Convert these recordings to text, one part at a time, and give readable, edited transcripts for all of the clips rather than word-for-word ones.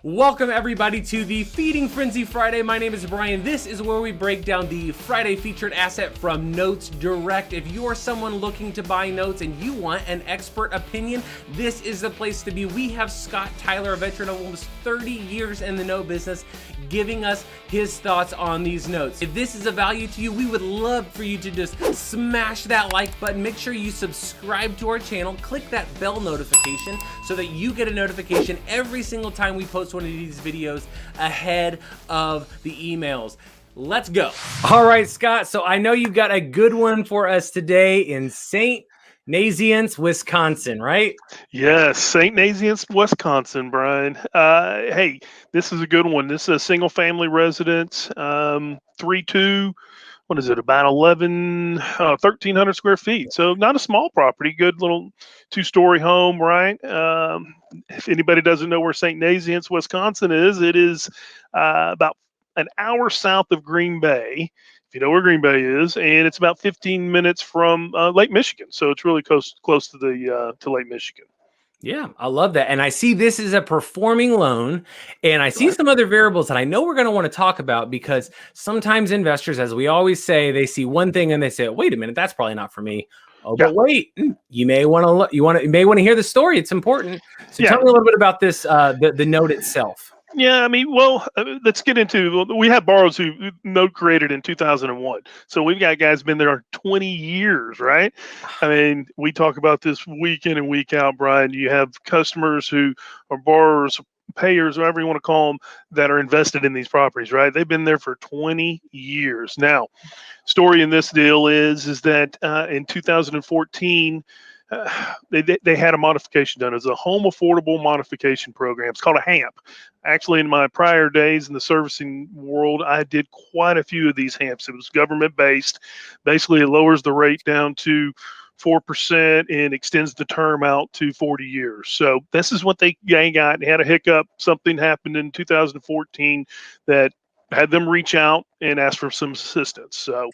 Welcome everybody to the Feeding Frenzy Friday. My name is Brian. This is where we break down the Friday featured asset from Notes Direct. If you're someone looking to buy notes and you want an expert opinion, this is the place to be. We have Scott Tyler, a veteran of almost 30 years in the note business, giving us his thoughts on these notes. If this is a value to you, we would love for you to just smash that like button. Make sure you subscribe to our channel, click that bell notification so that you get a notification every single time we post one of these videos ahead of the emails. Let's go. All right, Scott. So I know you've got a good one for us today in St. Nazianz, Wisconsin, right? Yes, St. Nazianz, Wisconsin, Brian. Hey, this is a good one. This is a single family residence, 3-2, what is it, about 1,300 square feet. So not a small property, good little two-story home, right? If anybody doesn't know where St. Nazianz, Wisconsin is, it is about an hour south of Green Bay. You know where Green Bay is, and it's about 15 minutes from Lake Michigan, so it's really close to the to Lake Michigan. Yeah, I love that. And I see this is a performing loan, and I see some other variables that I know we're going to want to talk about, because sometimes investors, as we always say, they see one thing and they say, wait a minute, that's probably not for me. Oh, Yeah. but wait, you may want to hear the story. It's important. So Yeah. tell me a little bit about this, the note itself. Yeah, I mean, well, let's get into. We have borrowers who note created in 2001, so we've got guys been there 20 years, right? I mean, we talk about this week in and week out, Brian. You have customers who are borrowers, payers, whatever you want to call them, that are invested in these properties, right? They've been there for 20 years now. Story in this deal is that in 2014. They had a modification done. It's a home affordable modification program. It's called a HAMP. Actually, in my prior days in the servicing world, I did quite a few of these HAMPs. It was government based. Basically, it lowers the rate down to 4% and extends the term out to 40 years. So this is what they got. They had a hiccup. Something happened in 2014 that had them reach out and ask for some assistance. So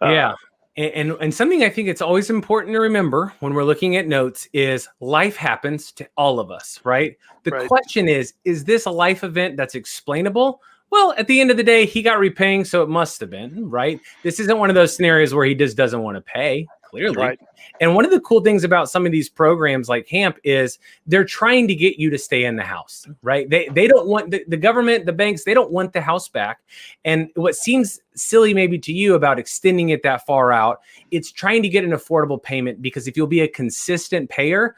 yeah. And something I think it's always important to remember when we're looking at notes is life happens to all of us, right? The question is this a life event that's explainable? Well, at the end of the day, he got repaying, so it must have been, right? This isn't one of those scenarios where he just doesn't want to pay, clearly. Right. And one of the cool things about some of these programs like HAMP is they're trying to get you to stay in the house, right? They don't want the government, the banks, they don't want the house back. And what seems silly maybe to you about extending it that far out, it's trying to get an affordable payment, because if you'll be a consistent payer,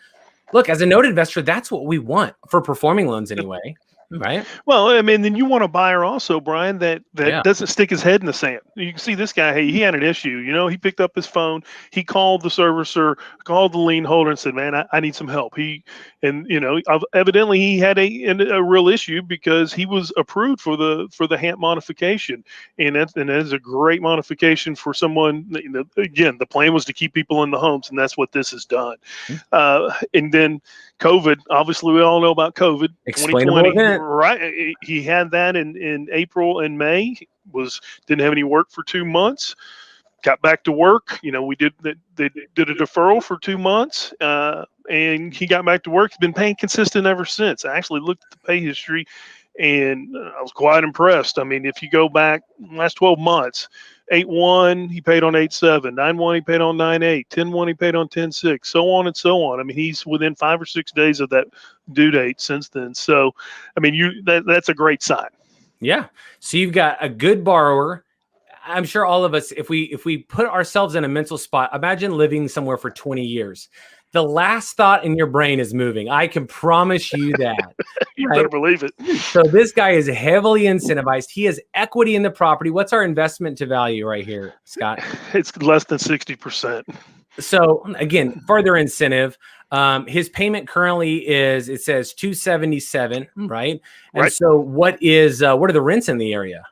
look, as a note investor, that's what we want for performing loans anyway. Right. Well, I mean, then you want a buyer also, Brian, that doesn't stick his head in the sand. You can see this guy, hey, he had an issue. You know, he picked up his phone, he called the servicer, called the lien holder and said, man, I need some help. Evidently he had a real issue, because he was approved for the HAMP modification. And that is a great modification for someone. Again, the plan was to keep people in the homes, and that's what this has done. And then COVID, obviously we all know about COVID. Explainable 2020, event. right? He had that in April and May. Didn't have any work for 2 months. Got back to work. You know, they did a deferral for 2 months, and he got back to work. He's been paying consistent ever since. I actually looked at the pay history, and I was quite impressed. I mean, if you go back last 12 months, 8-1 he paid on 8-7, 9-1 he paid on 9-8, 10-1 he paid on 10-6, so on and so on. I mean, he's within 5 or 6 days of that due date since then. So, I mean, that's a great sign. Yeah. So you've got a good borrower. I'm sure all of us, if we put ourselves in a mental spot, imagine living somewhere for 20 years. The last thought in your brain is moving. I can promise you that. You better believe it. So this guy is heavily incentivized. He has equity in the property. What's our investment to value right here, Scott? It's less than 60%. So again, further incentive. His payment currently is, it says $277, right? And right. So what are the rents in the area?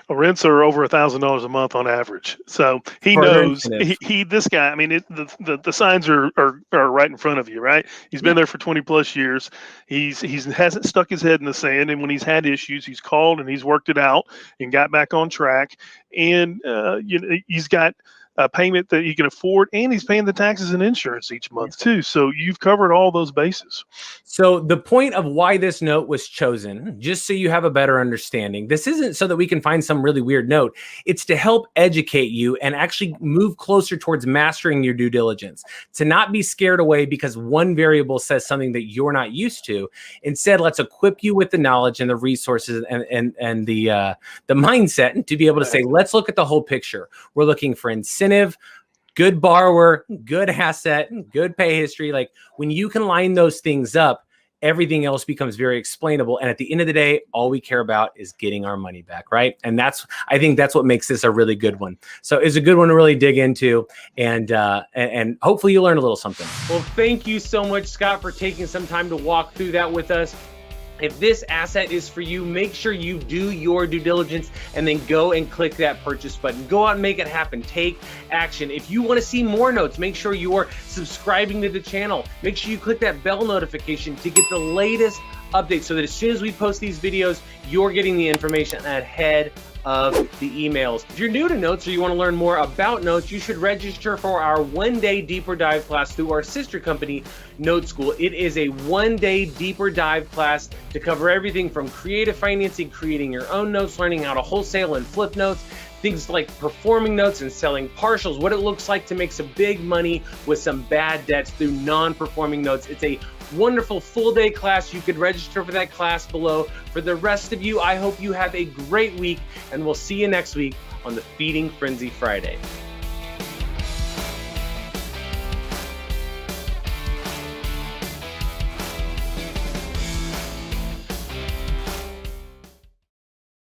Rents are over $1,000 a month on average. So he knows this guy. I mean, the signs are right in front of you, right? He's been there for 20 plus years. He hasn't stuck his head in the sand, and when he's had issues, he's called and he's worked it out and got back on track. And he's got a payment that he can afford, and he's paying the taxes and insurance each month too. So you've covered all those bases. So the point of why this note was chosen, just so you have a better understanding, this isn't so that we can find some really weird note. It's to help educate you and actually move closer towards mastering your due diligence, to not be scared away because one variable says something that you're not used to. Instead, let's equip you with the knowledge and the resources and the mindset to be able to say, let's look at the whole picture. We're looking for incentive, good borrower, good asset, good pay history. Like when you can line those things up, everything else becomes very explainable. And at the end of the day, all we care about is getting our money back, right? And I think that's what makes this a really good one. So it's a good one to really dig into, and hopefully you learn a little something. Well, thank you so much, Scott, for taking some time to walk through that with us. If this asset is for you, make sure you do your due diligence and then go and click that purchase button. Go out and make it happen. Take action. If you want to see more notes, make sure you're subscribing to the channel. Make sure you click that bell notification to get the latest updates so that as soon as we post these videos, you're getting the information ahead of the emails. If you're new to notes or you want to learn more about notes, you should register for our one-day deeper dive class through our sister company, Note School. It is a one-day deeper dive class to cover everything from creative financing, creating your own notes, learning how to wholesale and flip notes, things like performing notes and selling partials, what it looks like to make some big money with some bad debts through non-performing notes. It's a wonderful full day class. You could register for that class below. For the rest of you, I hope you have a great week, and we'll see you next week on the Feeding Frenzy Friday.